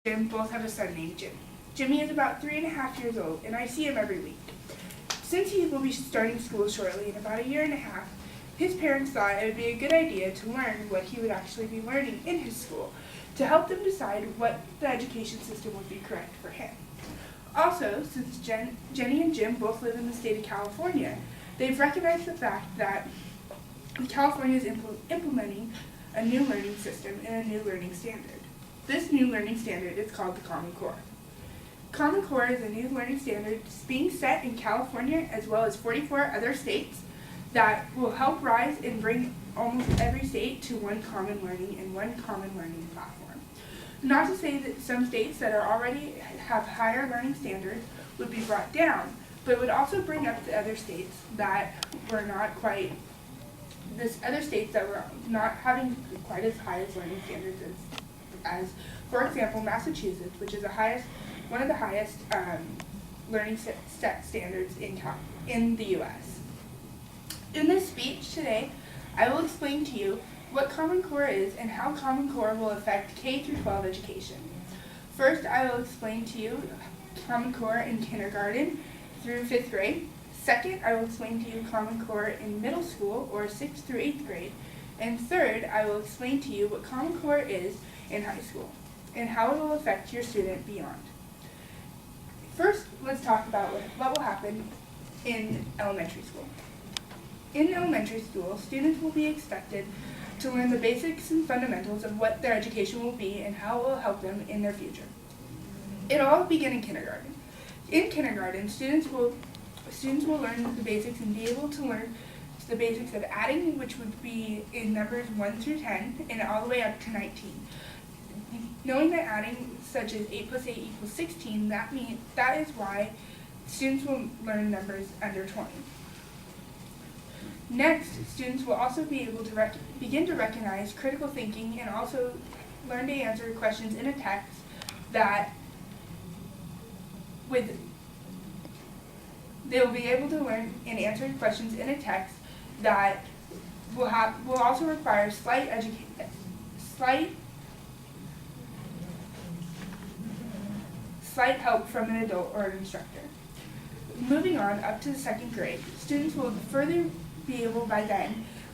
Jim both have a son named Jim. Jimmy is about 3.5 years old, and I see him every week. Since he will be starting school shortly in about a year and a half, his parents thought it would be a good idea to learn what he would actually be learning in his school to help them decide what the education system would be correct for him. Also, since Jenny and Jim both live in the state of California, they've recognized the fact that California is implementing a new learning system and a new learning standard. This new learning standard is called the Common Core. Common Core is a new learning standard being set in California as well as 44 other states that will help rise and bring almost every state to one common learning and one common learning platform. Not to say that some states that are already have higher learning standards would be brought down, but it would also bring up the other states that were not quite other states that were not having quite as high as learning standards as for example, Massachusetts, which is one of the highest learning standards in the U.S. In this speech today, I will explain to you what Common Core is and how Common Core will affect K through 12 education. First, I will explain to you Common Core in kindergarten through 5th grade. Second, I will explain to you Common Core in middle school or 6th through 8th grade. And third, I will explain to you what Common Core is in high school and how it will affect your student beyond. First, let's talk about what will happen in elementary school. In elementary school, students will be expected to learn the basics and fundamentals of what their education will be and how it will help them in their future. It all begin in kindergarten. In kindergarten, students will learn the basics and be able to learn the basics of adding, which would be in numbers 1 through 10 and all the way up to 19. Knowing that adding, such as 8 plus 8 equals 16, that is why students will learn numbers under 20. Next, students will also be able to begin to recognize critical thinking and also learn to answer questions in a text they will be able to learn and answer questions in a text that will also require slight help from an adult or an instructor. Moving on up to the 2nd grade, students will further be able by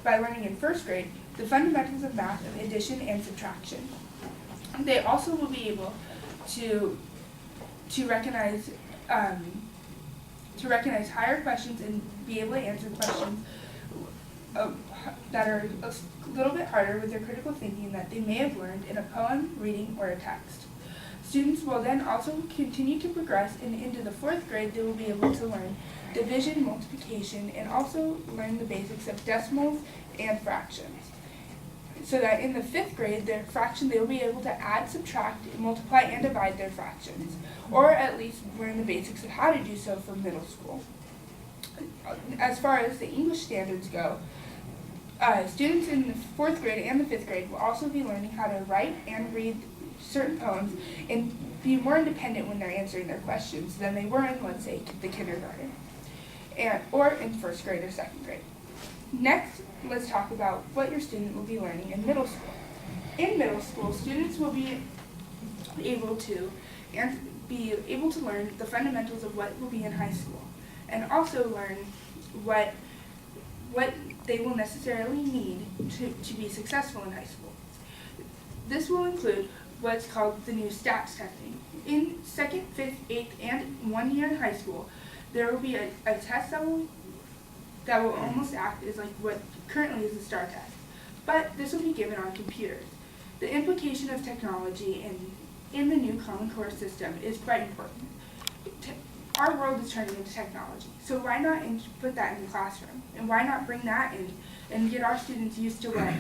learning in 1st grade the fundamentals of math of addition and subtraction. They also will be able to recognize higher questions and be able to answer questions that are a little bit harder with their critical thinking that they may have learned in a poem, reading, or a text. Students will then also continue to progress, and into the 4th grade they will be able to learn division, multiplication, and also learn the basics of decimals and fractions. So that in the 5th grade, they will be able to add, subtract, multiply, and divide their fractions, or at least learn the basics of how to do so from middle school. As far as the English standards go, students in the 4th grade and the 5th grade will also be learning how to write and read certain poems and be more independent when they're answering their questions than they were in, let's say, the kindergarten, or in 1st grade or 2nd grade. Next, let's talk about what your student will be learning in middle school. In middle school, students will be able to learn the fundamentals of what will be in high school, and also learn what they will necessarily need to be successful in high school. This will include what's called the new STATS testing. In 2nd, 5th, 8th, and 1 year in high school, there will be a test that will almost act as like what currently is the STAR test, but this will be given on computers. The implication of technology in the new Common Core system is quite important. Our world is turning into technology, so why not put that in the classroom? And why not bring that in and get our students used to what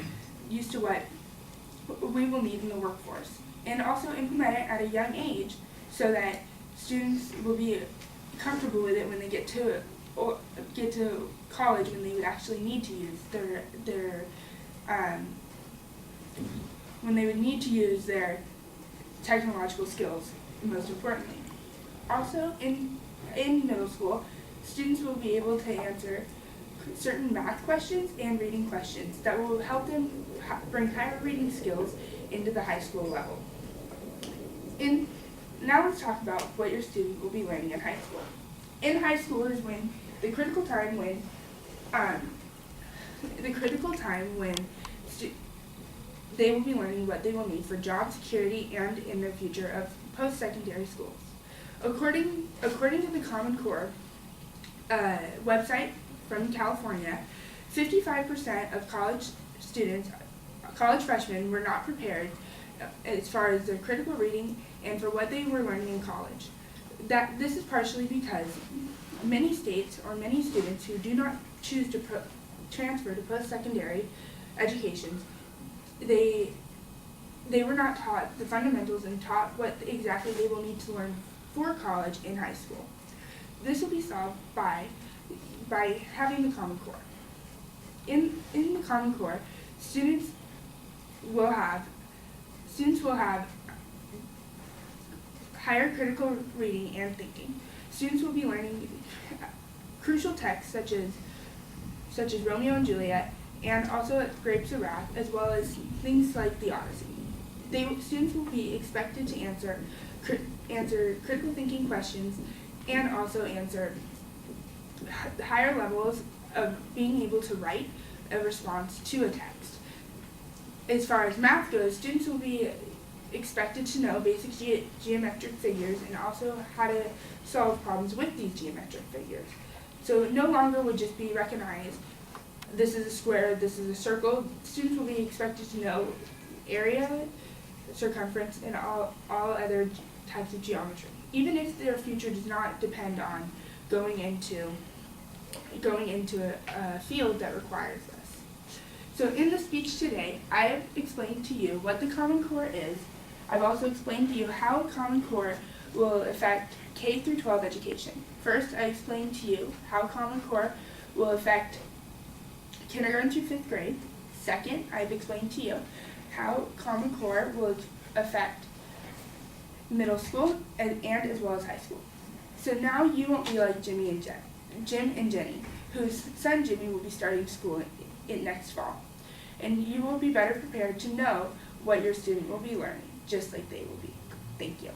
we will need in the workforce? And also implement it at a young age so that students will be comfortable with it when they get to college, when they would actually need to use their technological skills, most importantly. Also, in middle school, students will be able to answer certain math questions and reading questions that will help them bring higher reading skills into the high school level. Now let's talk about what your student will be learning in high school. In high school is when the critical time when they will be learning what they will need for job security and in the future of post-secondary schools. According to the Common Core website from California, 55% of college freshmen were not prepared as far as their critical reading and for what they were learning in college. This is partially because many states or many students who do not choose to transfer to post-secondary educations, they were not taught the fundamentals and taught what exactly they will need to learn for college in high school. This will be solved by having the Common Core. In the Common Core, students will have higher critical reading and thinking. Students will be learning crucial texts such as Romeo and Juliet, and also Grapes of Wrath, as well as things like the Odyssey. Students will be expected to answer critical thinking questions and also answer higher levels of being able to write a response to a text. As far as math goes, students will be expected to know basic geometric figures and also how to solve problems with these geometric figures. So no longer would just be recognized, this is a square, this is a circle. Students will be expected to know area, circumference, and all other types of geometry, even if their future does not depend on going into a field that requires this. So in the speech today, I have explained to you what the Common Core is. I've also explained to you how Common Core will affect K through 12 education. First, I explained to you how Common Core will affect kindergarten through 5th grade. Second, I've explained to you how Common Core will affect middle school and as well as high school. So now you won't be like Jim and Jenny, whose son Jimmy will be starting school in next fall. And you will be better prepared to know what your student will be learning, just like they will be. Thank you.